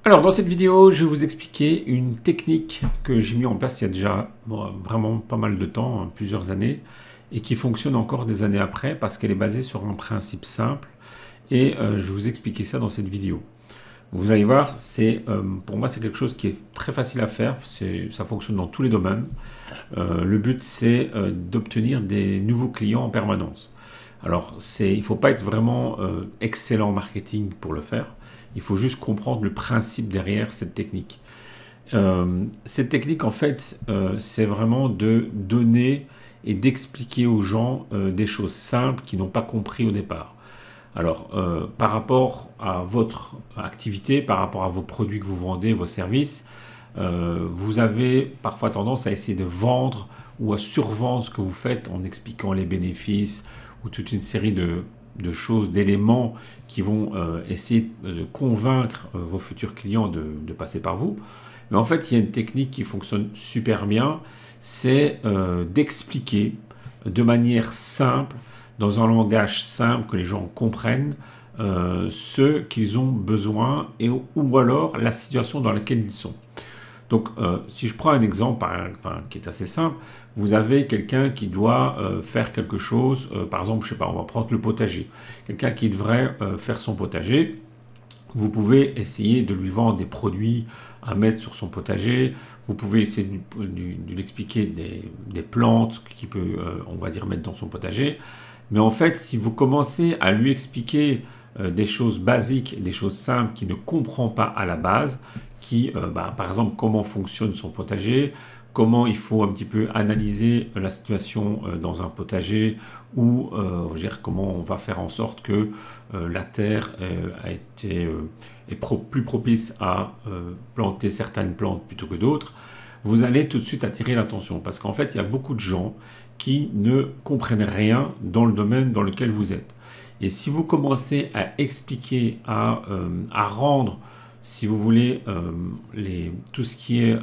Alors dans cette vidéo, je vais vous expliquer une technique que j'ai mis en place il y a déjà vraiment pas mal de temps, plusieurs années, et qui fonctionne encore des années après parce qu'elle est basée sur un principe simple et je vais vous expliquer ça dans cette vidéo. Vous allez voir, pour moi c'est quelque chose qui est très facile à faire, ça fonctionne dans tous les domaines. Le but c'est d'obtenir des nouveaux clients en permanence. Alors il ne faut pas être vraiment excellent en marketing pour le faire. Il faut juste comprendre le principe derrière cette technique. Cette technique, en fait, c'est vraiment de donner et d'expliquer aux gens des choses simples qu'ils n'ont pas compris au départ. Alors, par rapport à votre activité, par rapport à vos produits que vous vendez, vos services, vous avez parfois tendance à essayer de vendre ou à survendre ce que vous faites en expliquant les bénéfices ou toute une série de choses, d'éléments qui vont essayer de convaincre vos futurs clients de passer par vous. Mais en fait, il y a une technique qui fonctionne super bien, c'est d'expliquer de manière simple, dans un langage simple que les gens comprennent, ce qu'ils ont besoin ou alors la situation dans laquelle ils sont. Donc, si je prends un exemple qui est assez simple, vous avez quelqu'un qui doit faire quelque chose, par exemple, je sais pas, on va prendre le potager. Quelqu'un qui devrait faire son potager, vous pouvez essayer de lui vendre des produits à mettre sur son potager, vous pouvez essayer de lui expliquer des plantes qu'il peut, on va dire, mettre dans son potager. Mais en fait, si vous commencez à lui expliquer des choses basiques, des choses simples qu'il ne comprend pas à la base, par exemple, comment fonctionne son potager, comment il faut un petit peu analyser la situation dans un potager ou comment on va faire en sorte que la terre est plus propice à planter certaines plantes plutôt que d'autres, vous allez tout de suite attirer l'attention parce qu'en fait, il y a beaucoup de gens qui ne comprennent rien dans le domaine dans lequel vous êtes. Et si vous commencez à expliquer, à rendre, si vous voulez, tout ce qui est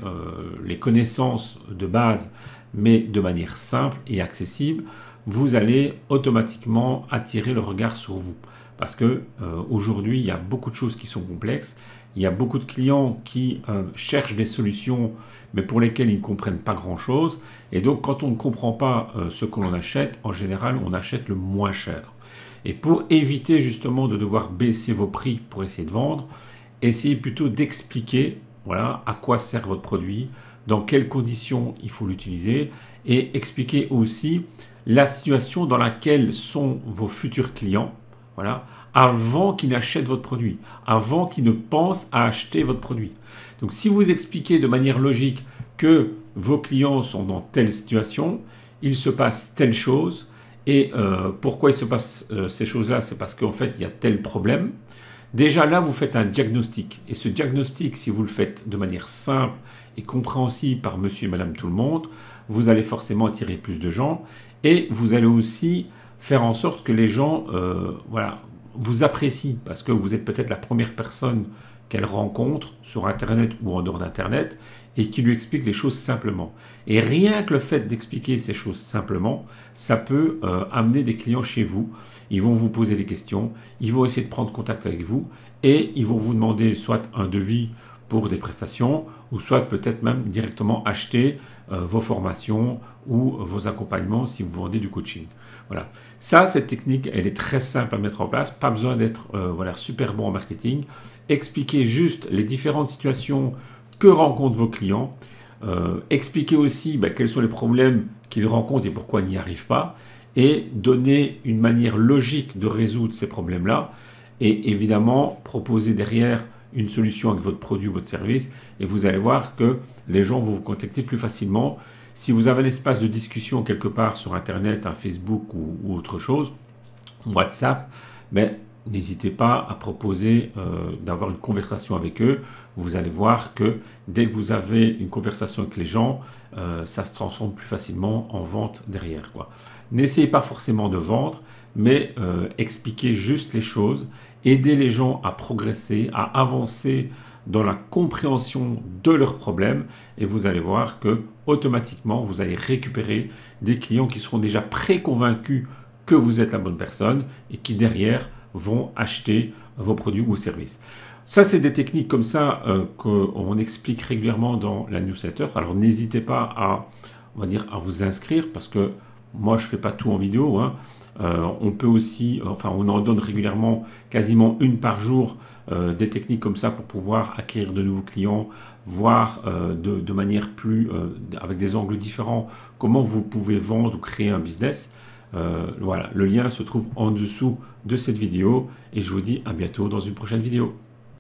les connaissances de base, mais de manière simple et accessible, vous allez automatiquement attirer le regard sur vous. Parce que aujourd'hui, il y a beaucoup de choses qui sont complexes. Il y a beaucoup de clients qui cherchent des solutions, mais pour lesquelles ils ne comprennent pas grand-chose. Et donc, quand on ne comprend pas ce que l'on achète, en général, on achète le moins cher. Et pour éviter justement de devoir baisser vos prix pour essayer de vendre, essayez plutôt d'expliquer à quoi sert votre produit, dans quelles conditions il faut l'utiliser et expliquer aussi la situation dans laquelle sont vos futurs clients avant qu'ils n'achètent votre produit, avant qu'ils ne pensent à acheter votre produit. Donc si vous expliquez de manière logique que vos clients sont dans telle situation, il se passe telle chose et pourquoi il se passe ces choses-là, c'est parce qu'en fait il y a tel problème. Déjà là, vous faites un diagnostic. Et ce diagnostic, si vous le faites de manière simple et compréhensible par monsieur et madame tout le monde, vous allez forcément attirer plus de gens. Et vous allez aussi faire en sorte que les gens vous apprécient. Parce que vous êtes peut-être la première personne qu'elle rencontre sur Internet ou en dehors d'Internet et qui lui explique les choses simplement. Et rien que le fait d'expliquer ces choses simplement, ça peut amener des clients chez vous. Ils vont vous poser des questions, ils vont essayer de prendre contact avec vous et ils vont vous demander soit un devis pour des prestations ou soit peut-être même directement acheter vos formations ou vos accompagnements si vous vendez du coaching. Voilà. Ça, cette technique, elle est très simple à mettre en place. Pas besoin d'être super bon en marketing. Expliquez juste les différentes situations que rencontrent vos clients. Expliquez aussi quels sont les problèmes qu'ils rencontrent et pourquoi ils n'y arrivent pas. Et donner une manière logique de résoudre ces problèmes-là. Et évidemment, proposer derrière une solution avec votre produit ou votre service. Et vous allez voir que les gens vont vous contacter plus facilement. Si vous avez un espace de discussion quelque part sur Internet, un Facebook ou autre chose, WhatsApp, n'hésitez pas à proposer d'avoir une conversation avec eux. Vous allez voir que dès que vous avez une conversation avec les gens, ça se transforme plus facilement en vente derrière. N'essayez pas forcément de vendre, mais expliquez juste les choses. Aidez les gens à progresser, à avancer dans la compréhension de leurs problèmes et vous allez voir que automatiquement vous allez récupérer des clients qui seront déjà préconvaincus que vous êtes la bonne personne et qui derrière vont acheter vos produits ou services. Ça, c'est des techniques comme ça qu'on explique régulièrement dans la newsletter. Alors, n'hésitez pas à, on va dire, à vous inscrire parce que moi, je ne fais pas tout en vidéo, hein. On peut aussi, enfin, on en donne régulièrement quasiment une par jour des techniques comme ça pour pouvoir acquérir de nouveaux clients, voir de manière plus, avec des angles différents, comment vous pouvez vendre ou créer un business. Voilà, le lien se trouve en dessous de cette vidéo et je vous dis à bientôt dans une prochaine vidéo.